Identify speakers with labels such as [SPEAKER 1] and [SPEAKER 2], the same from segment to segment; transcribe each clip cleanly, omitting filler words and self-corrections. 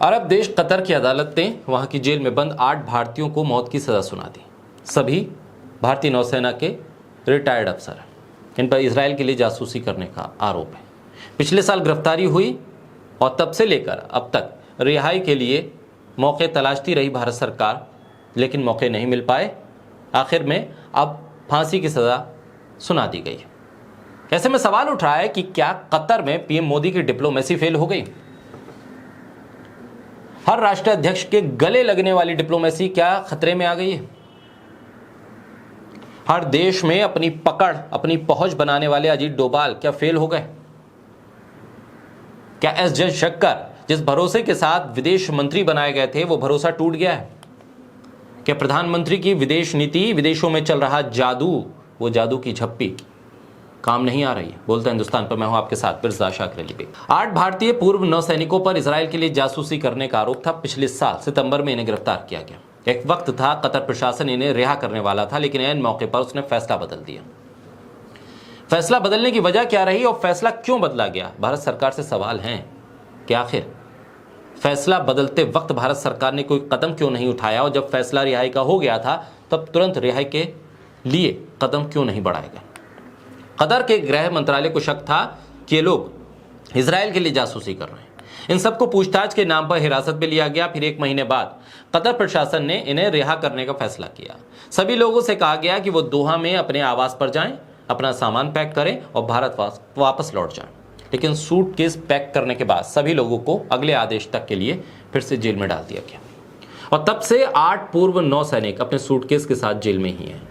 [SPEAKER 1] अरब देश कतर की अदालत ने वहां की जेल में बंद 8 भारतीयों को मौत की सजा सुना दी। सभी भारतीय नौसेना के रिटायर्ड अफसर हैं। इन पर इजराइल के लिए जासूसी करने का आरोप है। पिछले साल गिरफ्तारी हुई और तब से लेकर अब तक रिहाई के लिए मौके तलाशती रही भारत सरकार, लेकिन मौके नहीं मिल पाए। आखिर में अब फांसी की सजा सुना दी गई। ऐसे में सवाल उठ रहा है कि क्या कतर में पीएम मोदी की डिप्लोमेसी फेल हो गई? हर राष्ट्राध्यक्ष के गले लगने वाली डिप्लोमेसी क्या खतरे में आ गई है? हर देश में अपनी पकड़, अपनी पहुंच बनाने वाले अजीत डोभाल क्या फेल हो गए? क्या एस जयशंकर जिस भरोसे के साथ विदेश मंत्री बनाए गए थे, वो भरोसा टूट गया है? क्या प्रधानमंत्री की विदेश नीति, विदेशों में चल रहा जादू, वो जादू की झप्पी काम नहीं आ रही है? बोलता हिंदुस्तान पर मैं हूं आपके साथ मिर्जा शाकिर अली बेग। 8 भारतीय पूर्व नौसैनिकों पर इजराइल के लिए जासूसी करने का आरोप था। पिछले साल सितंबर में इन्हें गिरफ्तार किया गया। एक वक्त था कतर प्रशासन इन्हें रिहा करने वाला था, लेकिन ऐन मौके पर उसने फैसला बदल दिया। फैसला बदलने की वजह क्या रही और फैसला क्यों बदला गया? भारत सरकार से सवाल हैं कि आखिर फैसला बदलते वक्त भारत सरकार ने कोई कदम क्यों नहीं उठाया, और जब फैसला रिहाई का हो गया था तब तुरंत रिहाई के लिए कदम क्यों नहीं बढ़ाए गए? कतर के गृह मंत्रालय को शक था कि ये लोग इजराइल के लिए जासूसी कर रहे हैं। इन सबको पूछताछ के नाम पर हिरासत में लिया गया। फिर 1 महीने बाद कतर प्रशासन ने इन्हें रिहा करने का फैसला किया। सभी लोगों से कहा गया कि वो दोहा में अपने आवास पर जाएं, अपना सामान पैक करें और भारत वापस लौट जाएं। लेकिन सूटकेस पैक करने के बाद सभी लोगों को अगले आदेश तक के लिए फिर से जेल में डाल दिया गया, और तब से 8 पूर्व नौसैनिक अपने सूटकेस के साथ जेल में ही हैं।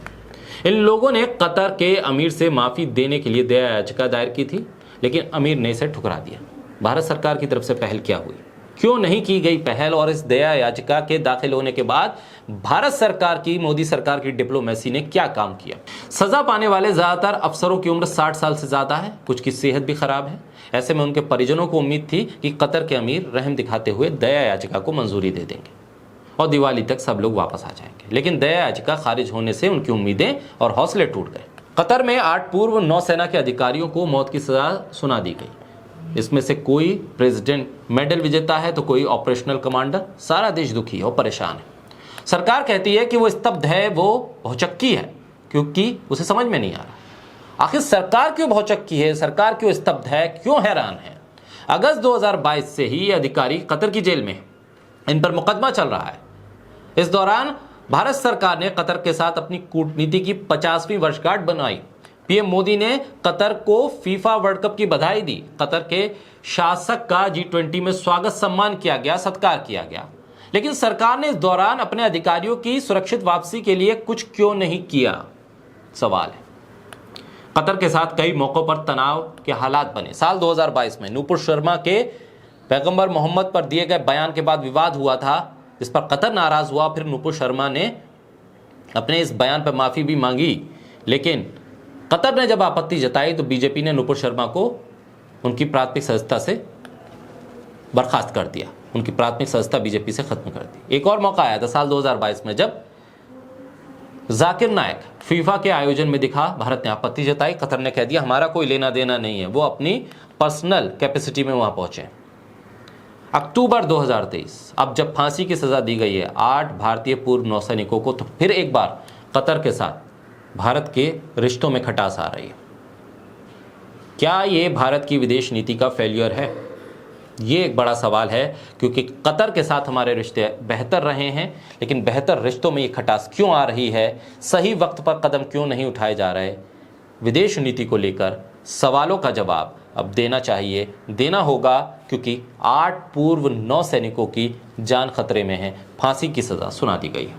[SPEAKER 1] इन लोगों ने कतर के अमीर से माफी देने के लिए दया याचिका दायर की थी, लेकिन अमीर ने इसे ठुकरा दिया। भारत सरकार की तरफ से पहल क्या हुई? क्यों नहीं की गई पहल? और इस दया याचिका के दाखिल होने के बाद भारत सरकार की, मोदी सरकार की डिप्लोमेसी ने क्या काम किया? सजा पाने वाले ज्यादातर अफसरों की उम्र 60 साल से ज्यादा है, कुछ की सेहत भी खराब है। ऐसे में उनके परिजनों को उम्मीद थी कि कतर के अमीर रहम दिखाते हुए दया याचिका को मंजूरी दे देंगे और दिवाली तक सब लोग वापस आ जाएंगे। लेकिन दया याचिका खारिज होने से उनकी उम्मीदें और हौसले टूट गए। कतर में 8 पूर्व नौसेना के अधिकारियों को मौत की सजा सुना दी गई। इसमें से कोई प्रेसिडेंट मेडल विजेता है तो कोई ऑपरेशनल कमांडर। सारा देश दुखी और परेशान है। सरकार कहती है कि वो स्तब्ध है, वो भौचक्की है, क्योंकि उसे समझ में नहीं आ रहा आखिर सरकार क्यों भौचक्की है, सरकार क्यों स्तब्ध है, क्यों हैरान है। अगस्त 2022 से ही ये अधिकारी कतर की जेल में है। इन पर मुकदमा चल रहा है। इस दौरान भारत सरकार ने कतर के साथ अपनी कूटनीति की 50वीं वर्षगांठ बनाई। पीएम मोदी ने कतर को फीफा वर्ल्ड कप की बधाई दी। कतर के शासक का G20 में स्वागत सम्मान किया गया, सत्कार किया गया। लेकिन सरकार ने इस दौरान अपने अधिकारियों की सुरक्षित वापसी के लिए कुछ क्यों नहीं किया? सवाल है। कतर के साथ कई मौकों पर तनाव के हालात बने। साल 2022 में नूपुर शर्मा के पैगंबर मोहम्मद पर दिए गए बयान के बाद विवाद हुआ था, जिस पर कतर नाराज हुआ। फिर नूपुर शर्मा ने अपने इस बयान पर माफी भी मांगी, लेकिन कतर ने जब आपत्ति जताई तो बीजेपी ने नूपुर शर्मा को उनकी प्राथमिक सदस्यता से बर्खास्त कर दिया। उनकी प्राथमिक सदस्यता बीजेपी से खत्म कर दी। एक और मौका आया था साल 2022 में, जब जाकिर नायक फीफा के आयोजन में दिखा। भारत ने आपत्ति जताई। कतर ने कह दिया हमारा कोई लेना देना नहीं है, वो अपनी पर्सनल कैपेसिटी में वहां पहुंचे। अक्टूबर 2023, अब जब फांसी की सजा दी गई है 8 भारतीय पूर्व नौसैनिकों को, तो फिर एक बार कतर के साथ भारत के रिश्तों में खटास आ रही है। क्या ये भारत की विदेश नीति का फेल्यूर है? ये एक बड़ा सवाल है, क्योंकि कतर के साथ हमारे रिश्ते बेहतर रहे हैं, लेकिन बेहतर रिश्तों में ये खटास क्यों आ रही है? सही वक्त पर कदम क्यों नहीं उठाए जा रहे? विदेश नीति को लेकर सवालों का जवाब अब देना चाहिए, देना होगा, क्योंकि 8 पूर्व नौसैनिकों की जान खतरे में है। फांसी की सजा सुना दी गई है।